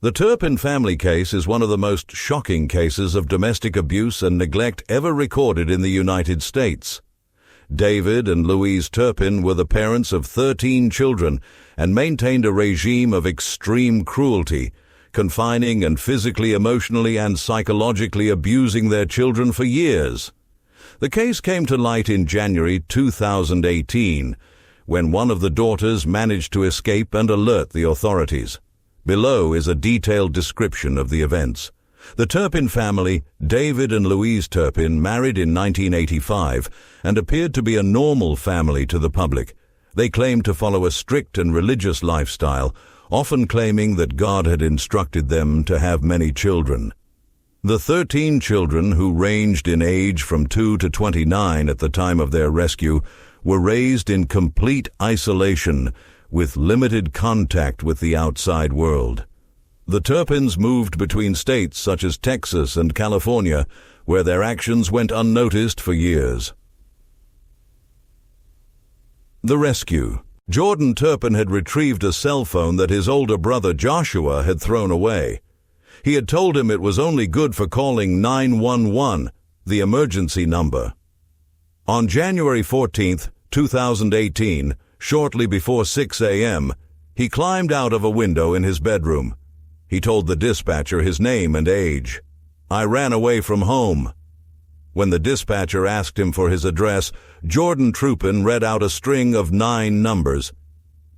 The Turpin family case is one of the most shocking cases of domestic abuse and neglect ever recorded in the United States. David and Louise Turpin were the parents of 13 children and maintained a regime of extreme cruelty, confining and physically, emotionally, and psychologically abusing their children for years. The case came to light in January 2018, when one of the daughters managed to escape and alert the authorities. Below is a detailed description of the events. The Turpin family, David and Louise Turpin, married in 1985 and appeared to be a normal family to the public. They claimed to follow a strict and religious lifestyle, often claiming that God had instructed them to have many children. The 13 children, who ranged in age from 2 to 29 at the time of their rescue, were raised in complete isolation, with limited contact with the outside world. The Turpins moved between states such as Texas and California, where their actions went unnoticed for years. The rescue. Jordan Turpin had retrieved a cell phone that his older brother Joshua had thrown away. He had told him it was only good for calling 911, the emergency number. On January 14, 2018, shortly before 6 a.m., he climbed out of a window in his bedroom. He told the dispatcher his name and age. "I ran away from home." When the dispatcher asked him for his address, Jordan Turpin read out a string of 9 numbers.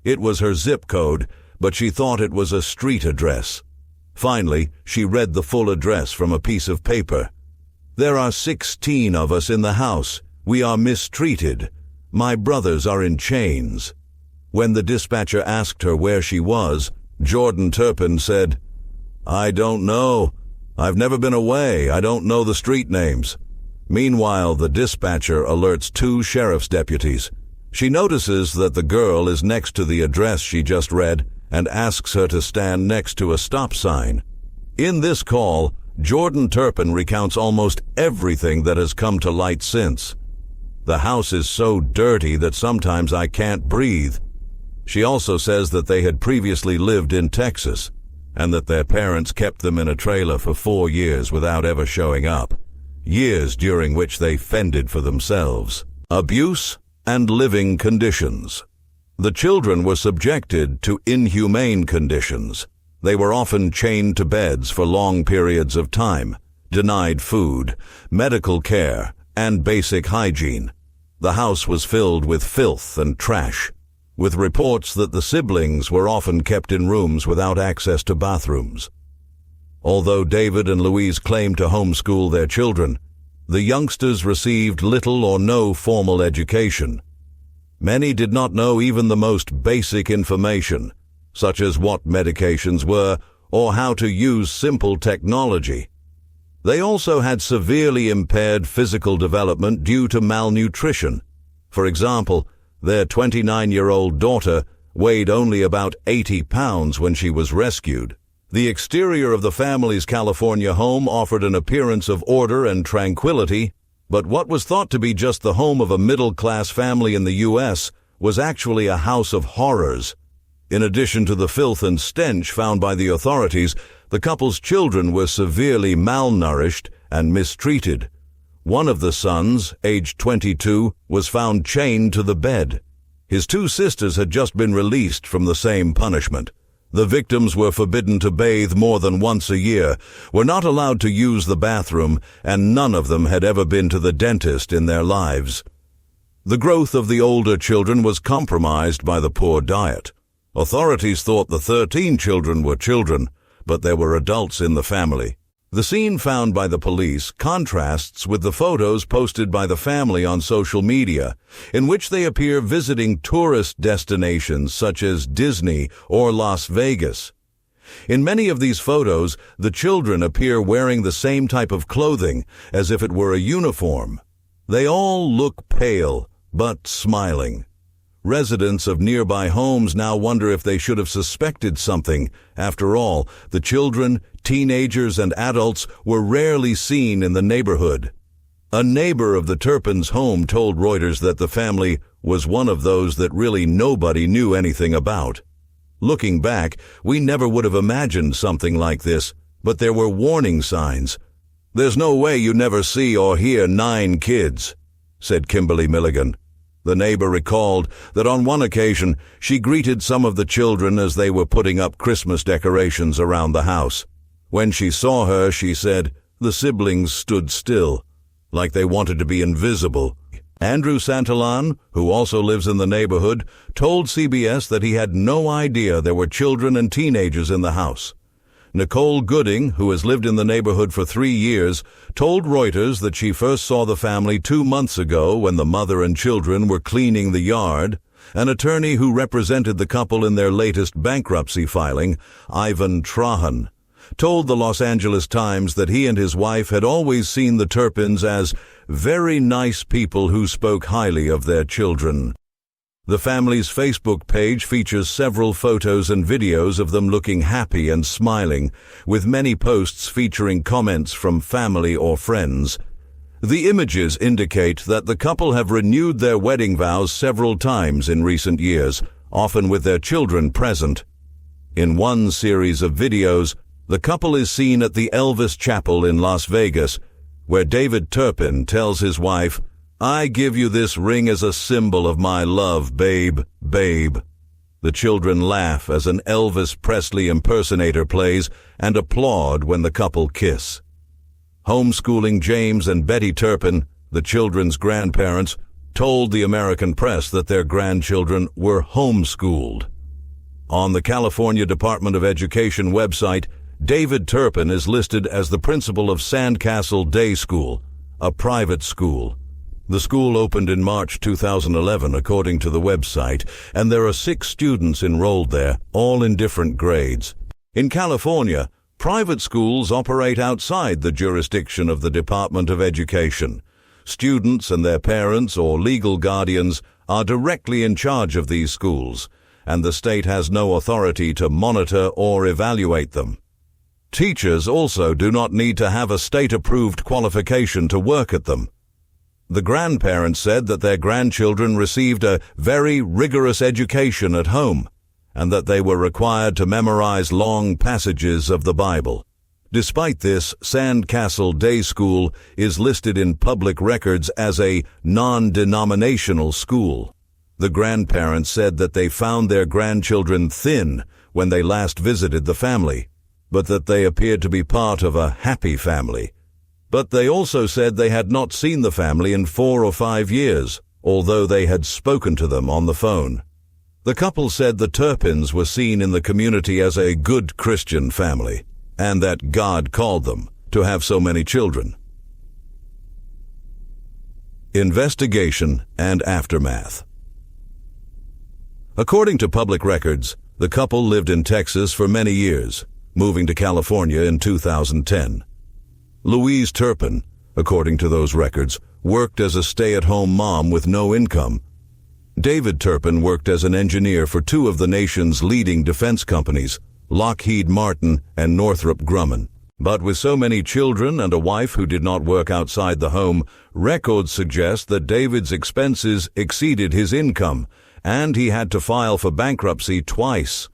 It was her zip code, but she thought it was a street address. Finally, she read the full address from a piece of paper. "There are 16 of us in the house. We are mistreated. My brothers are in chains." When the dispatcher asked her where she was, Jordan Turpin said, "I don't know. I've never been away. I don't know the street names." Meanwhile, the dispatcher alerts 2 sheriff's deputies. She notices that the girl is next to the address she just read and asks her to stand next to a stop sign. In this call, Jordan Turpin recounts almost everything that has come to light since. "The house is so dirty that sometimes I can't breathe." She also says that they had previously lived in Texas and that their parents kept them in a trailer for 4 years without ever showing up, years during which they fended for themselves. Abuse and living conditions. The children were subjected to inhumane conditions. They were often chained to beds for long periods of time, denied food, medical care, and basic hygiene. The house was filled with filth and trash, with reports that the siblings were often kept in rooms without access to bathrooms. Although David and Louise claimed to homeschool their children, the youngsters received little or no formal education. Many did not know even the most basic information, such as what medications were or how to use simple technology. They also had severely impaired physical development due to malnutrition. For example, their 29-year-old daughter weighed only about 80 pounds when she was rescued. The exterior of the family's California home offered an appearance of order and tranquility, but what was thought to be just the home of a middle-class family in the U.S. was actually a house of horrors. In addition to the filth and stench found by the authorities, the couple's children were severely malnourished and mistreated. One of the sons, aged 22, was found chained to the bed. His 2 sisters had just been released from the same punishment. The victims were forbidden to bathe more than once a year, were not allowed to use the bathroom, and none of them had ever been to the dentist in their lives. The growth of the older children was compromised by the poor diet. Authorities thought the 13 children were children, but there were adults in the family. The scene found by the police contrasts with the photos posted by the family on social media, in which they appear visiting tourist destinations such as Disney or Las Vegas. In many of these photos, the children appear wearing the same type of clothing, as if it were a uniform. They all look pale, but smiling. Residents of nearby homes now wonder if they should have suspected something. After all, the children, teenagers, and adults were rarely seen in the neighborhood. A neighbor of the Turpins' home told Reuters that the family was one of those that really nobody knew anything about. Looking back, we never would have imagined something like this, but there were warning signs. "There's no way you never see or hear 9 kids," said Kimberly Milligan. The neighbor recalled that on one occasion she greeted some of the children as they were putting up Christmas decorations around the house. When she saw her, she said, the siblings stood still, like they wanted to be invisible. Andrew Santillan, who also lives in the neighborhood, told CBS that he had no idea there were children and teenagers in the house. Nicole Gooding, who has lived in the neighborhood for 3 years, told Reuters that she first saw the family 2 months ago when the mother and children were cleaning the yard. An attorney who represented the couple in their latest bankruptcy filing, Ivan Trahan, told the Los Angeles Times that he and his wife had always seen the Turpins as very nice people who spoke highly of their children. The family's Facebook page features several photos and videos of them looking happy and smiling, with many posts featuring comments from family or friends. The images indicate that the couple have renewed their wedding vows several times in recent years, often with their children present. In one series of videos, the couple is seen at the Elvis Chapel in Las Vegas, where David Turpin tells his wife, "I give you this ring as a symbol of my love, babe, babe." The children laugh as an Elvis Presley impersonator plays and applaud when the couple kiss. Homeschooling James and Betty Turpin, the children's grandparents, told the American press that their grandchildren were homeschooled. On the California Department of Education website, David Turpin is listed as the principal of Sandcastle Day School, a private school. The school opened in March 2011, according to the website, and there are 6 students enrolled there, all in different grades. In California, private schools operate outside the jurisdiction of the Department of Education. Students and their parents or legal guardians are directly in charge of these schools, and the state has no authority to monitor or evaluate them. Teachers also do not need to have a state-approved qualification to work at them. The grandparents said that their grandchildren received a very rigorous education at home, and that they were required to memorize long passages of the Bible. Despite this, Sandcastle Day School is listed in public records as a non-denominational school. The grandparents said that they found their grandchildren thin when they last visited the family, but that they appeared to be part of a happy family. But they also said they had not seen the family in 4 or 5 years, although they had spoken to them on the phone. The couple said the Turpins were seen in the community as a good Christian family, and that God called them to have so many children. Investigation and aftermath. According to public records, the couple lived in Texas for many years, moving to California in 2010. Louise Turpin, according to those records, worked as a stay-at-home mom with no income. David Turpin worked as an engineer for 2 of the nation's leading defense companies, Lockheed Martin and Northrop Grumman. But with so many children and a wife who did not work outside the home, records suggest that David's expenses exceeded his income, and he had to file for bankruptcy twice.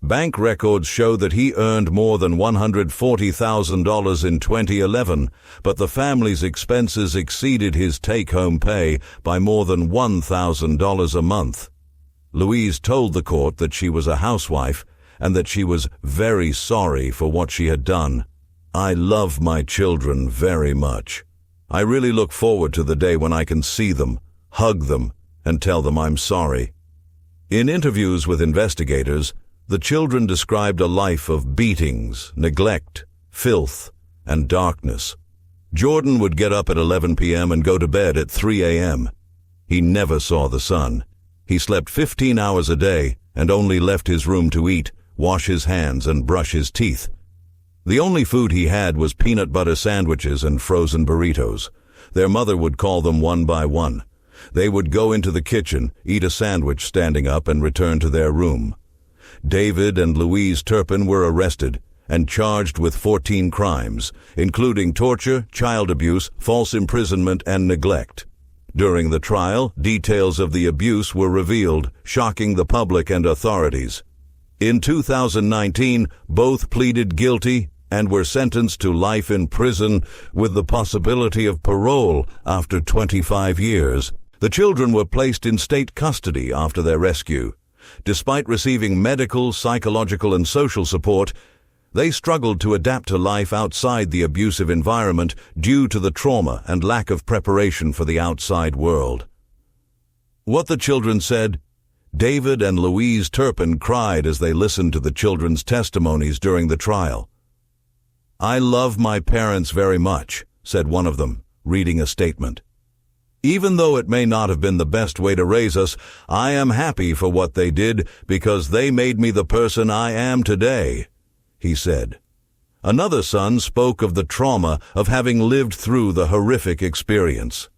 Bank records show that he earned more than $140,000 in 2011, but the family's expenses exceeded his take-home pay by more than $1,000 a month. Louise told the court that she was a housewife and that she was very sorry for what she had done. "I love my children very much. I really look forward to the day when I can see them, hug them, and tell them I'm sorry." In interviews with investigators, the children described a life of beatings, neglect, filth, and darkness. Jordan would get up at 11 p.m. and go to bed at 3 a.m. He never saw the sun. He slept 15 hours a day and only left his room to eat, wash his hands, and brush his teeth. The only food he had was peanut butter sandwiches and frozen burritos. Their mother would call them one by one. They would go into the kitchen, eat a sandwich standing up, and return to their room. David and Louise Turpin were arrested and charged with 14 crimes, including torture, child abuse, false imprisonment, and neglect. During the trial, details of the abuse were revealed, shocking the public and authorities. In 2019, both pleaded guilty and were sentenced to life in prison with the possibility of parole after 25 years. The children were placed in state custody after their rescue. Despite receiving medical, psychological, and social support, they struggled to adapt to life outside the abusive environment due to the trauma and lack of preparation for the outside world. What the children said: David and Louise Turpin cried as they listened to the children's testimonies during the trial. "I love my parents very much," said one of them, reading a statement. "Even though it may not have been the best way to raise us, I am happy for what they did because they made me the person I am today," he said. Another son spoke of the trauma of having lived through the horrific experience.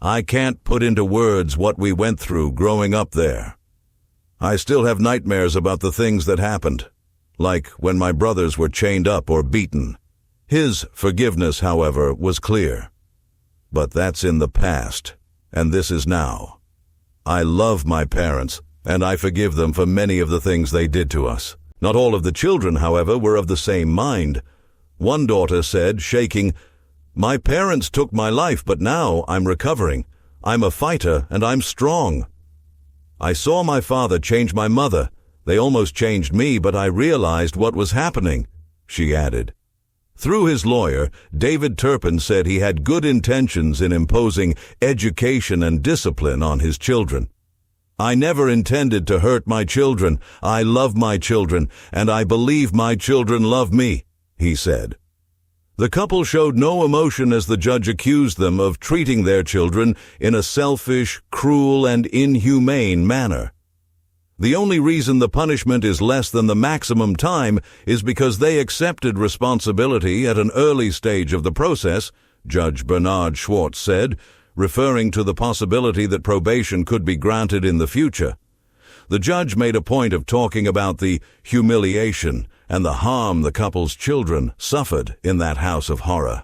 "I can't put into words what we went through growing up there. I still have nightmares about the things that happened, like when my brothers were chained up or beaten." His forgiveness, however, was clear. "But that's in the past, and this is now. I love my parents, and I forgive them for many of the things they did to us." Not all of the children, however, were of the same mind. One daughter said, shaking, "My parents took my life, but now I'm recovering. I'm a fighter, and I'm strong. I saw my father change my mother. They almost changed me, but I realized what was happening," she added. Through his lawyer, David Turpin said he had good intentions in imposing education and discipline on his children. "I never intended to hurt my children. I love my children, and I believe my children love me," he said. The couple showed no emotion as the judge accused them of treating their children in a selfish, cruel, and inhumane manner. The only reason the punishment is less than the maximum time is because they accepted responsibility at an early stage of the process, Judge Bernard Schwartz said, referring to the possibility that probation could be granted in the future. The judge made a point of talking about the humiliation and the harm the couple's children suffered in that house of horror.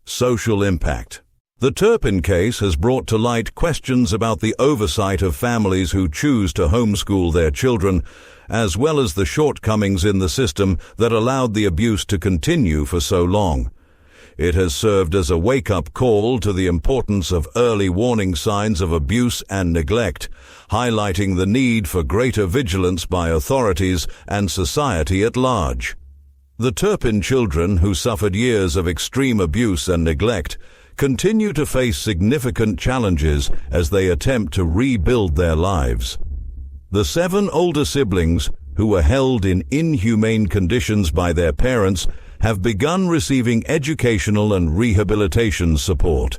Social impact. The Turpin case has brought to light questions about the oversight of families who choose to homeschool their children, as well as the shortcomings in the system that allowed the abuse to continue for so long. It has served as a wake-up call to the importance of early warning signs of abuse and neglect, highlighting the need for greater vigilance by authorities and society at large. The Turpin children, who suffered years of extreme abuse and neglect, continue to face significant challenges as they attempt to rebuild their lives. The 7 older siblings, who were held in inhumane conditions by their parents, have begun receiving educational and rehabilitation support.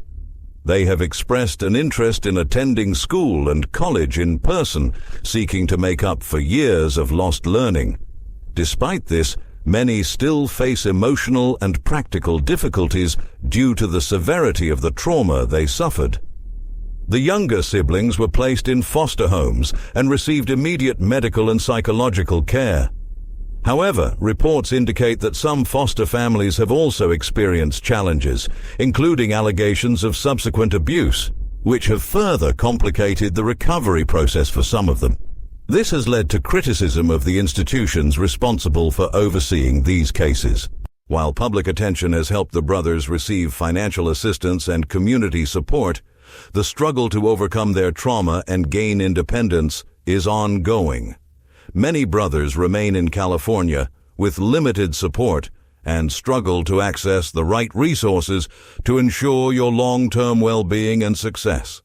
They have expressed an interest in attending school and college in person, seeking to make up for years of lost learning. Despite this, many still face emotional and practical difficulties due to the severity of the trauma they suffered. The younger siblings were placed in foster homes and received immediate medical and psychological care. However, reports indicate that some foster families have also experienced challenges, including allegations of subsequent abuse, which have further complicated the recovery process for some of them. This has led to criticism of the institutions responsible for overseeing these cases. While public attention has helped the brothers receive financial assistance and community support, the struggle to overcome their trauma and gain independence is ongoing. Many brothers remain in California with limited support and struggle to access the right resources to ensure your long-term well-being and success.